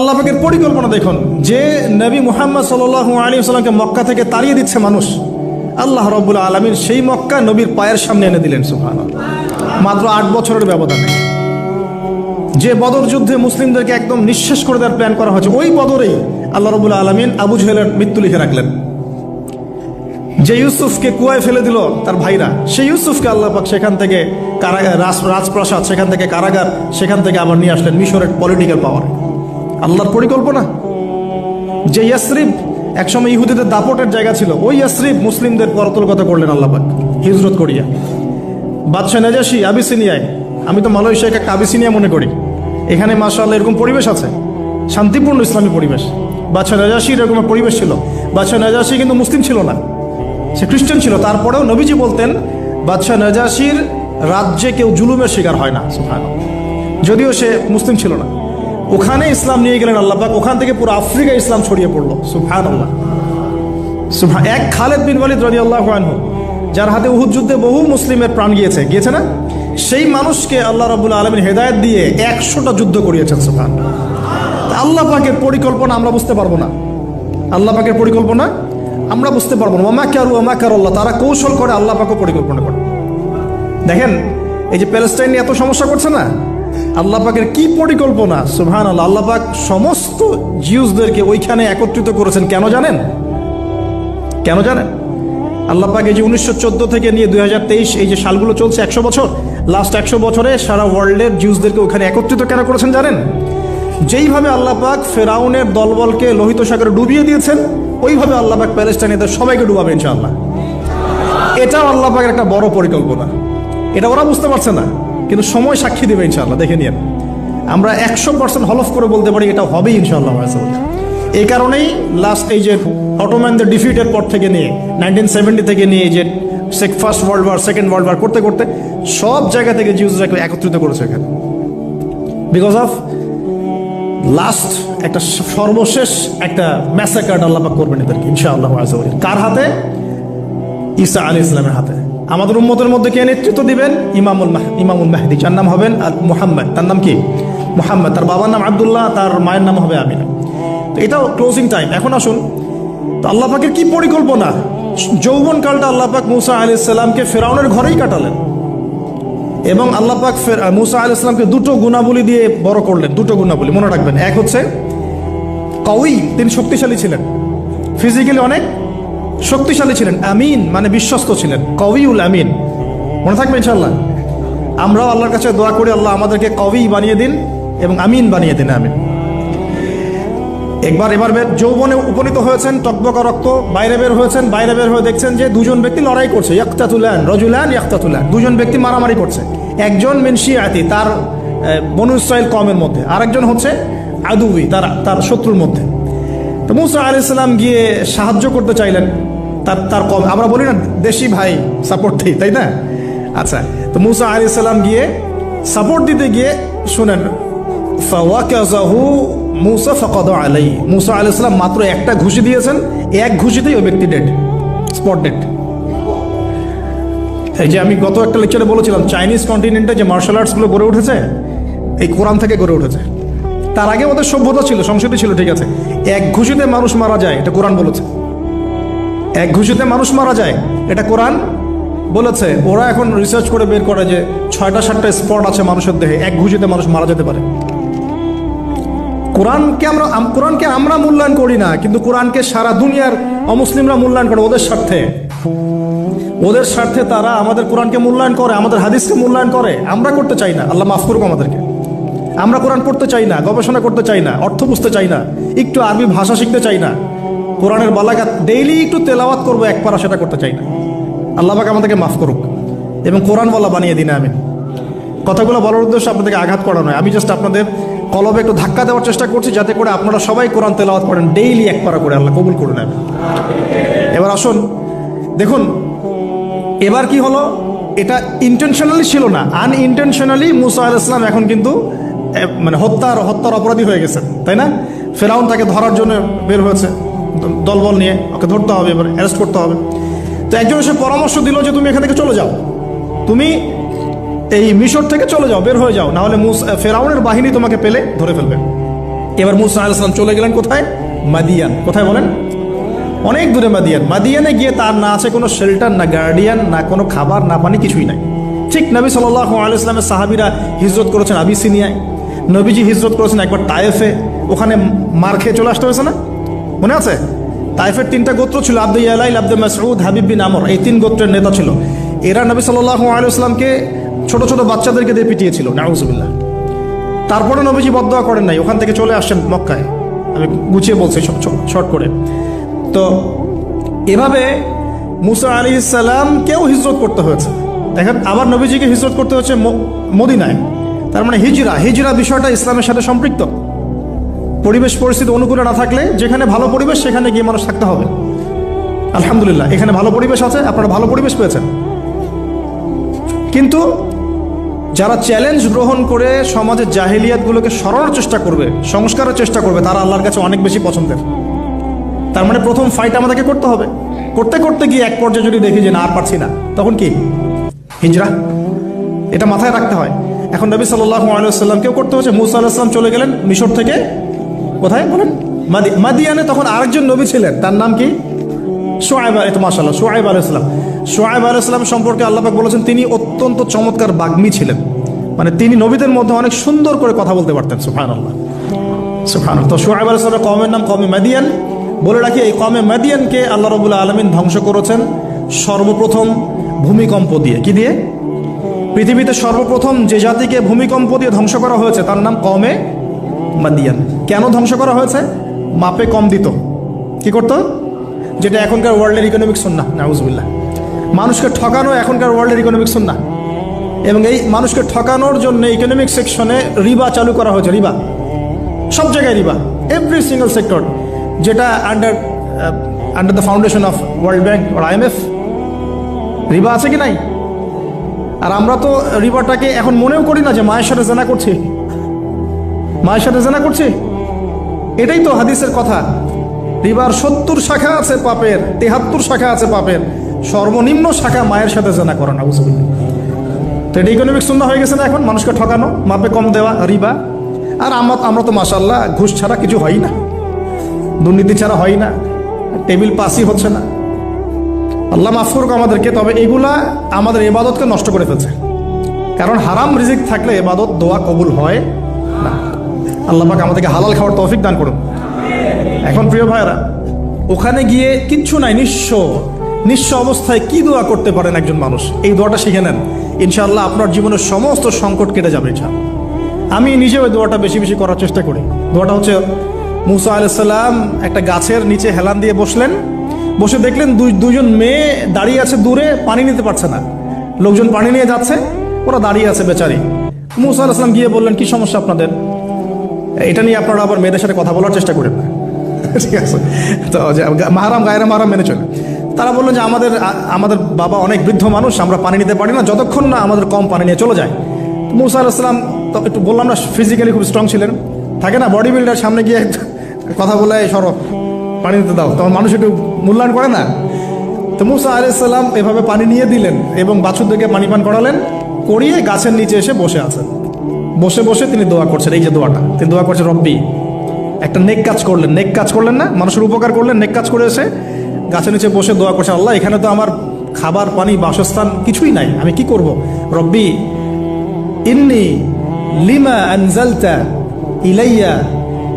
আল্লাহ পাকের পরিকল্পনা দেখুন, যে নবী মুহাম্মদ সাল্লাল্লাহু আলাইহি ওয়াসাল্লামকে মক্কা থেকে তাড়িয়ে দিচ্ছে মানুষ, আল্লাহ রাব্বুল আলামিন সেই মক্কা নবীর পায়ের সামনে এনে দিলেন। সুবহানাল্লাহ। মাত্র 8 বছরের ব্যবধানে যে বদর যুদ্ধে মুসলিমদেরকে একদম নিঃশেষ করে দেওয়ার প্ল্যান করা হয়েছে, ওই বদরেই আল্লাহ রাব্বুল আলামিন আবু জেহেলের মৃত্যু লিখে রাখলেন। যে ইউসুফকে কুয়ায় ফেলে দিল তার ভাইরা, সেই ইউসুফকে আল্লাহ পাক সেখান থেকে রাজপ্রাসাদ, সেখান থেকে কারাগার, সেখান থেকে আবার নিয়ে আসলেন মিশরের পলিটিক্যাল পাওয়ার। আল্লাহর পরিকল্পনা। যে ইয়াসরিব একসময় ইহুদিদের দাপটের জায়গা ছিল, ওই ইয়াসরিব মুসলিমদের করতলগত করলেন আল্লাহ পাক হিজরত করিয়া। বাদশাহ নাজাশী আবিসিনিয়ায়, আমি তো মালয়েশিয়াকে একটা আবিসিনিয়া মনে করি, এখানে মাশাআল্লাহ এরকম পরিবেশ আছে, শান্তিপূর্ণ ইসলামী পরিবেশ। বাদশাহ নাজাশীর এরকম পরিবেশ ছিল। বাদশাহ নাজাশী কিন্তু মুসলিম ছিল না, সে খ্রিস্টান ছিল। তারপরেও নবীজি বলতেন বাদশাহ নাজাশীর রাজ্যে কেউ জুলুমের শিকার হয় না। সুবহানাল্লাহ। যদিও সে মুসলিম ছিল না, ওখানে ইসলাম নিয়ে গেলেন আল্লাহ পাক, ওখান থেকে পুরো আফ্রিকা ইসলাম ছড়িয়ে পড়লো। সুবহানাল্লাহ। এক খালেদ বিন ওয়ালিদ রাদিয়াল্লাহু আনহু, যার হাতে উহুদ যুদ্ধে বহু মুসলিমের প্রাণ গিয়েছে না, সেই মানুষকে আল্লাহ রাব্বুল আলামিন হেদায়েত দিয়ে 100টা যুদ্ধ করিয়েছেন। সুবহানাল্লাহ। আল্লাহ পাকের পরিকল্পনা আমরা বুঝতে পারবো না, আল্লাহ পাকের পরিকল্পনা আমরা বুঝতে পারবো না। ওয়া মাকারুল্লাহ, তারা কৌশল করে, আল্লাহ পাকও পরিকল্পনা করে। দেখেন এই যে প্যালেস্টাইন নিয়ে এত সমস্যা করছে না, আল্লাহ পাকের কি পরিকল্পনা। সুবহানাল্লাহ। আল্লাহ পাক সমস্ত জিউসদেরকে ওইখানে একত্রিত করেছেন। কেন জানেন? আল্লাহ পাক এই যে 1914 থেকে নিয়ে 2023 এই যে সালগুলো চলছে, 100 বছর, লাস্ট 100 বছরে সারা ওয়ার্ল্ডের জিউসদেরকে ওখানে একত্রিত কেন করেছেন জানেন? যেইভাবে আল্লাহ পাক ফেরাউনের দলবলকে লোহিত সাগরে ডুবিয়ে দিয়েছেন, ওইভাবে আল্লাহ পাক প্যালেস্টাইনিদের সবাইকে ডুবাবে ইনশাআল্লাহ। এটাও আল্লাহ পাকের একটা বড় পরিকল্পনা। এটা ওরা বুঝতে পারছে না, কিন্তু সময় সাক্ষী দেবে ইনশাআল্লাহ। দেখে নিন, আমরা 100% হলফ করে বলতে পারি এটা হবেই ইনশাআল্লাহ। এই কারণেই লাস্ট এই যে অটোম্যানদের ডিফিটের পর থেকে নিয়ে 1970 থেকে নিয়ে যে first world war, second world war করতে করতে সব জায়গা থেকে জিউসরাকে একত্রিত করেছে এখানে, বিকজ অফ লাস্ট একটা সর্বশেষ একটা ম্যাসাকার আল্লাহ পাক করবেন এদেরকে ইনশাআল্লাহ। কার হাতে? ঈসা আলাইহিস সালামের হাতে। আমাদের উম্মতের মধ্যে কে নেতৃত্ব দিবেন? ইমামুল মাহদি, যার নাম হবেন মুহাম্মদ। তার নাম কি? মুহাম্মদ। তার বাবার নাম আব্দুল্লাহ, তার মায়ের নাম হবে আমিনা। তো এটাও ক্লোজিং টাইম। এখন আসুন, তো আল্লাহ পাকের কি পরিকল্পনা। যৌবনকালটা আল্লাহ পাক মুসা আলাইহিস সালামকে ফেরাউনের ঘরেই কাটালেন, এবং আল্লাহ পাক মুসা আলাইহিস সালামকে দুটো গুণাবলী দিয়ে বড় করলেন। দুটো গুণাবলী মনে রাখবেন। এক হচ্ছে কওয়ী, তিনি শক্তিশালী ছিলেন, ফিজিক্যালি অনেক শক্তিশালী ছিলেন। আমিন মানে বিশ্বস্ত ছিলেন, কওয়ীউল আমিন। মনে থাকবে ইনশাআল্লাহ। আমরাও আল্লাহর কাছে দোয়া করি, আল্লাহ আমাদেরকে কওয়ী বানিয়ে দিন এবং আমিন বানিয়ে দিন। আমিন। এবার যৌবনে উপনীত হয়েছেন, টকবকা রক্ত, বাইরে বের হয়েছেন। বাইরে বের হয়ে দেখছেন যে দুজন ব্যক্তি লড়াই করছে, রজুলান ইয়াকতাতুলান, দুজন ব্যক্তি মারামারি করছে। একজন মিন শিয়াতি, তার বনু ইসরাইল কওমের মধ্যে, আরেকজন হচ্ছে আদুই, তার শত্রুর মধ্যে। তো মুসা আলাইহিস সালাম গিয়ে সাহায্য করতে চাইলেন তার কম। আমরা বলি না দেশি ভাই সাপোর্ট দিই, তাই না? আচ্ছা, তো মুসা আলাইহিস সালাম গিয়ে সাপোর্ট দিতে গিয়ে শুনেন, ফাওয়াকাযাহু মুসা ফাকাদা আলাইহি, মুসা আলাইহিস সালাম মাত্র একটা ঘুষি দিয়েছেন, এক ঘুষিতেই ওই ব্যক্তি ডেড, স্পট ডেড। এই যে আমি গত একটা লেকচারে বলেছিলাম, চাইনিজ কন্টিনেন্টে যে মার্শাল আর্টসগুলো গড়ে উঠেছে, এই কোরআন থেকে গড়ে উঠেছে। তার আগে ওদের সভ্যতা ছিল, সংস্কৃতি ছিল, ঠিক আছে। এক ঘুষিতে মানুষ মারা যায়, এটা কোরআন বলেছে। এক ঘুষিতে মানুষ মারা যায়, এটা কোরআন বলেছে। ওরা এখন রিসার্চ করে বের করে যে 6টা-7টা স্পট আছে মানুষের দেহে, এক ঘুষিতে মানুষ মারা যেতে পারে। কোরআনকে আমরা মূল্যায়ন করি না, কিন্তু কোরআনকে সারা দুনিয়ার অমুসলিমরা মূল্যায়ন করে ওদের স্বার্থে তারা আমাদের কোরআনকে মূল্যায়ন করে, আমাদের হাদিসকে মূল্যায়ন করে। আমরা করতে চাই না, আল্লাহ মাফ করুক আমাদেরকে। আমরা কোরআন পড়তে চাই না, গবেষণা করতে চাই না, অর্থ বুঝতে চাই না, একটু আরবি ভাষা শিখতে চাই না, কোরআনের বালাগাত ডেইলি একটু তেলাওয়াত করবো এক পারা, সেটা করতে চাই না। আল্লাহ পাক আমাদেরকে মাফ করুক এবং কোরআন বলা বানিয়ে দিন। আমি কথাগুলো বলার উদ্দেশ্য আপনাদেরকে আঘাত করা নয়, আমি জাস্ট আপনাদের কলবে একটু ধাক্কা দেওয়ার চেষ্টা করছি, যাতে করে আপনারা সবাই কোরআন তেলাওয়াত করেন ডেইলি এক পারা করে। আল্লাহ কবুল করে নেন। এবার আসুন, দেখুন এবার কি হলো। এটা ইন্টেনশনালি ছিল না, আনইনটেনশনালি মুসা আলাইহিস সালাম এখন কিন্তু মানে হত্যার অপরাধী হয়ে গেছেন, তাই না? ফেরাউন তাকে ধরার জন্য বের হয়েছে দলবল নিয়ে, ওকে ধরতে হবে, এবার অ্যারেস্ট করতে হবে। তো একজন এসে পরামর্শ দিল যে তুমি এখান থেকে চলে যাও, তুমি এই মিশর থেকে চলে যাও, বের হয়ে যাও, না হলে ফেরাউনের বাহিনী তোমাকে পেলে ধরে ফেলবে। এবার মুসা আলাইহিস সালাম চলে গেলেন কোথায়? মাদিয়ান। কোথায় বলেন? অনেক দূরে মাদিয়ান। মাদিয়ানে গিয়ে তার না আছে কোনো শেল্টার, না গার্ডিয়ান, না কোনো খাবার, না পানি, কিছুই নাই। ঠিক নবী সাল্লাল্লাহু আলাইহি ওয়াসাল্লামের সাহাবীরা হিজরত করেছেন আবিসিনিয়ায়, নবীজি হিজরত করেছেন একবার তায়েফে, ওখানে মার খেয়ে চলে আসতে হয়েছে না? মনে আছে? তায়েফের 3টা গোত্র ছিল, আব্দু ইয়ালাইল, আব্দু মাসউদ, হাবিব বিন আমর, এই 3 গোত্রের নেতা ছিল। এরা নবী সাল্লাল্লাহু আলাইহি ওয়াসাল্লামকে ছোট ছোট বাচ্চাদেরকে দিয়ে পিটিয়েছিল, নাউযুবিল্লাহ। তারপরে নবীজি বদদোয়া করেন নাই, ওখান থেকে চলে আসছেন মক্কায়। আমি গুছিয়ে বলছি শর্ট করে। তো এভাবে মুসা আলাইহিস সালামকেও হিজরত করতে হয়েছে। দেখেন, আবার নবীজিকে হিজরত করতে হচ্ছে মদিনায়। তার মানে হিজরা বিষয়টা ইসলামের সাথে সম্পৃক্ত। পরিবেশ পরিস্থিতি অনুকূলে না থাকলে, যেখানে ভালো পরিবেশ সেখানে গিয়ে মানুষ থাকতে হবে। আলহামদুলিল্লাহ, এখানে ভালো পরিবেশ আছে, আপনারা ভালো পরিবেশ পেয়েছেন। কিন্তু যারা চ্যালেঞ্জ গ্রহণ করে সমাজের জাহিলিয়াতগুলোকে সরানোর চেষ্টা করবে, সংস্কারের চেষ্টা করবে, তারা আল্লাহর কাছে অনেক বেশি পছন্দের। তার মানে প্রথম ফাইট আমাদেরকে করতে হবে। করতে করতে গিয়ে এক পর্যায়ে যদি দেখি যে না, আর পারছি না, তখন কি? হিজরা। এটা মাথায় রাখতে হয়। এখন নবী সাল্লাল্লাহু আলাইহি ওয়াসাল্লামকেও করতে হচ্ছে। মুসা আলাইহিস সালাম চলে গেলেন মিশর থেকে কোথায় বলেন? মাদিয়ানে। তখন আরেকজন নবী ছিলেন, তার নাম কি? শুআয়ব। এই তো মাশাআল্লাহ, শুআয়ব আলাইহিস সালাম। শুআয়ব আলাইহিস সালাম সম্পর্কে আল্লাহ পাক বলেছেন তিনি অত্যন্ত চমৎকার বাগ্মী ছিলেন। মানে তিনি নবীদের মধ্যে অনেক সুন্দর করে কথা বলতে পারতেন। সুবহানাল্লাহ, সুবহানাল্লাহ। তো শুআয়ব আলাইহিস সালামের কওমের নাম কওমে মাদিয়ান। বলে রাখি, এই কওমে মাদিয়ানকে আল্লাহ রাব্বুল আলামিন ধ্বংস করেছেন সর্বপ্রথম ভূমিকম্প দিয়ে। কি দিয়ে? পৃথিবীতে সর্বপ্রথম যে জাতিকে ভূমিকম্প দিয়ে ধ্বংস করা হয়েছে তার নাম কওমে মাদিয়ান। কেন ধ্বংস করা হয়েছে? মাপে কম দিত। কি করতো? যেটা এখনকার ওয়ার্ল্ডের ইকোনমিক সুন্নাহ, নাউযুবিল্লাহ। মানুষকে ঠকানো এখনকার ওয়ার্ল্ডের ইকোনমিক সুন্নাহ। এবং এই মানুষকে ঠকানোর জন্য ইকোনমিক সেকশনে রিবা চালু করা হয়েছে। রিবা, সব জায়গায় রিবা, এভরি সিঙ্গল সেক্টর, যেটা under the foundation of World Bank আর IMF। রিবা আছে কি নাই? আর আমরা তো রিবাটাকে এখন মনেও করি না যে মায়ের সাথে জেনা করছি, মায়ের সাথে জেনা করছি। এটাই তো হাদিসের কথা। রিবার 70 শাখা আছে পাপের, 73 শাখা আছে পাপের, সর্বনিম্ন শাখা মায়ের সাথে জেনা করা, নাউযুবিল্লাহ। তো এটা ইকোনমিক সুন্নাহ হয়ে গেছে না এখন? মানুষকে ঠকানো, মাপে কম দেওয়া, রিবা। আর আমরা তো মাশাআল্লাহ ঘুষ ছাড়া কিছু হয় না, দুর্নীতি ছাড়া হয় না, টেবিল পাসই হচ্ছে না। আল্লাহ মাফ করুক আমাদেরকে। তবে এগুলা আমাদের ইবাদতকে নষ্ট করে ফেলছে। কারণ হারাম রিজিক থাকলে ইবাদত, দোয়া কবুল হয় না। আল্লাহ পাক আমাদেরকে হালাল খাওয়ার তৌফিক দান করুন। এখন প্রিয় ভাইরা, ওখানে গিয়ে কিচ্ছু নাই, নিঃস্ব অবস্থায় কি দোয়া করতে পারেন একজন মানুষ? এই দোয়াটা শিখে নেন, ইনশাআল্লাহ আপনার জীবনের সমস্ত সংকট কেটে যাবে ইনশাআল্লাহ। আমি নিজেও এই দোয়াটা বেশি বেশি করার চেষ্টা করি। দোয়াটা হচ্ছে, মুসা আলাইহিস সালাম একটা গাছের নিচে হেলান দিয়ে বসলেন। বসে দেখলেন দুজন মেয়ে দাঁড়িয়ে আছে দূরে, পানি নিতে পারছে না। লোকজন পানি নিয়ে যাচ্ছে, ওরা দাঁড়িয়ে আছে বেচারি। মুসা আলাইহিস সালাম গিয়ে বললেন, কি সমস্যা আপনাদের? এটা নিয়ে আপনারা আবার মেয়েদের সাথে কথা বলার চেষ্টা করেন না, ঠিক আছে? তো মাহারাম গায়রা মাহারাম মেনে চলে। তারা বললেন যে আমাদের বাবা অনেক বৃদ্ধ মানুষ, আমরা পানি নিতে পারি না যতক্ষণ না আমাদের কম পানি নিয়ে চলে যায়। মুসা আলাইহিস সালাম তো একটু বললাম না, ফিজিক্যালি খুব স্ট্রং ছিলেন। থাকে না বডি বিল্ডার, সামনে গিয়ে কথা বলে সরব, পানি দিতে দাও, তখন মানুষ একটু মূল্যায়ন করে না। তো মুসা আলাইহিস সালাম এভাবে পানি নিয়ে দিলেন এবং বাছুরদেরকে পানি পান করালেন, করিয়ে গাছের নিচে এসে বসে আছেন। বসে বসে তিনি দোয়া করছেন। এই যে দোয়াটা তিনি দোয়া করছেন, রব্বি, একটা নেক কাজ করলেন না, মানুষের উপকার করলেন, নেক কাজ করে এসে গাছের নিচে বসে দোয়া করছেন, আল্লাহ এখানে তো আমার খাবার, পানি, বাসস্থান কিছুই নাই, আমি কি করব? রব্বি ইন্নী লিমা আনজালতা ইলাইয়া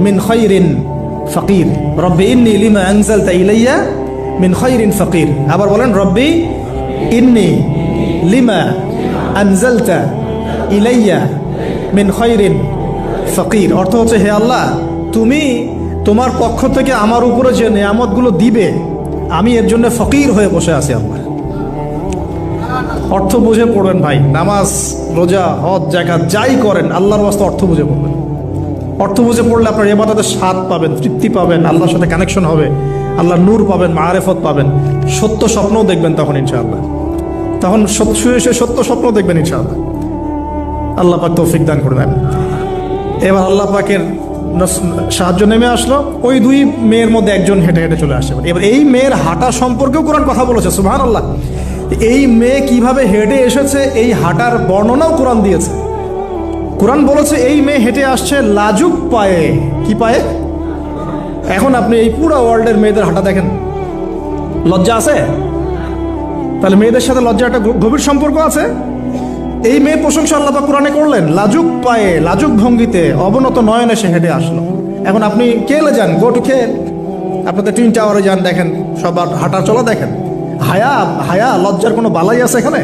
মিন খায়রিন ফাকির। রব্বি ইন্নী লিমা আনজালতা ইলাইয়া মিন খায়রিন ফাকির। আবার বলেন, রব্বি ইন্নী লিমা আনজালতা ইলাইয়া মিন খায়রিন ফাকির। অর্থ হচ্ছে, হে আল্লাহ, তুমি তোমার পক্ষ থেকে আমার উপরে যে নিয়ামতগুলো দিবে, আমি এর জন্য ফকির হয়ে বসে আছি আল্লাহ। অর্থ বুঝে পড়বেন ভাই, নামাজ, রোজা, হজ, যাকাত যাই করেন আল্লাহর ওয়াস্তে অর্থ বুঝে পড়বেন। অর্থ বুঝে পড়লে আপনার ইবাদতের স্বাদ পাবেন, তৃপ্তি পাবেন, আল্লাহর সাথে কানেকশন হবে, আল্লাহর নূর পাবেন, মাআরিফত পাবেন, সত্য স্বপ্নও দেখবেন তখন ইনশাআল্লাহ। তখন সত্য স্বপ্ন দেখবেন ইনশাআল্লাহ। আল্লাহ পাক তৌফিক দান করবেন। এবার আল্লাহ পাকের সাহায্য নেমে আসলো। ওই দুই মেয়ের মধ্যে একজন হেঁটে হেঁটে চলে আসে। এবার এই মেয়ের হাঁটা সম্পর্কেও কোরআন কথা বলেছে, সুবহানাল্লাহ। এই মেয়ে কিভাবে হেঁটে এসেছে এই হাঁটার বর্ণনাও কোরআন দিয়েছে। কোরআন বলেছে এই মেয়ে হেঁটে আসছে লাজুক পায়ে। কি পায়ে? এখন আপনি এই পুরো ওয়ার্ল্ডের মেয়েদের হাঁটা দেখেন, লজ্জা আছে? তাহলে মেয়েদের সাথে লজ্জা একটা গভীর সম্পর্ক আছে। এই মেয়ে প্রশংসা আল্লাহ পাক কোরআনে করলেন, লাজুক পায়ে লাজুক ভঙ্গিতে অবনত নয়নে সে হেঁটে আসলো। এখন আপনি কেলে যান, গো টু খেল, আপনাদের টুইন টাওয়ারে যান, দেখেন সবার হাঁটা চলা দেখেন। হায়া হায়া লজ্জার কোনো বালাই আছে এখানে?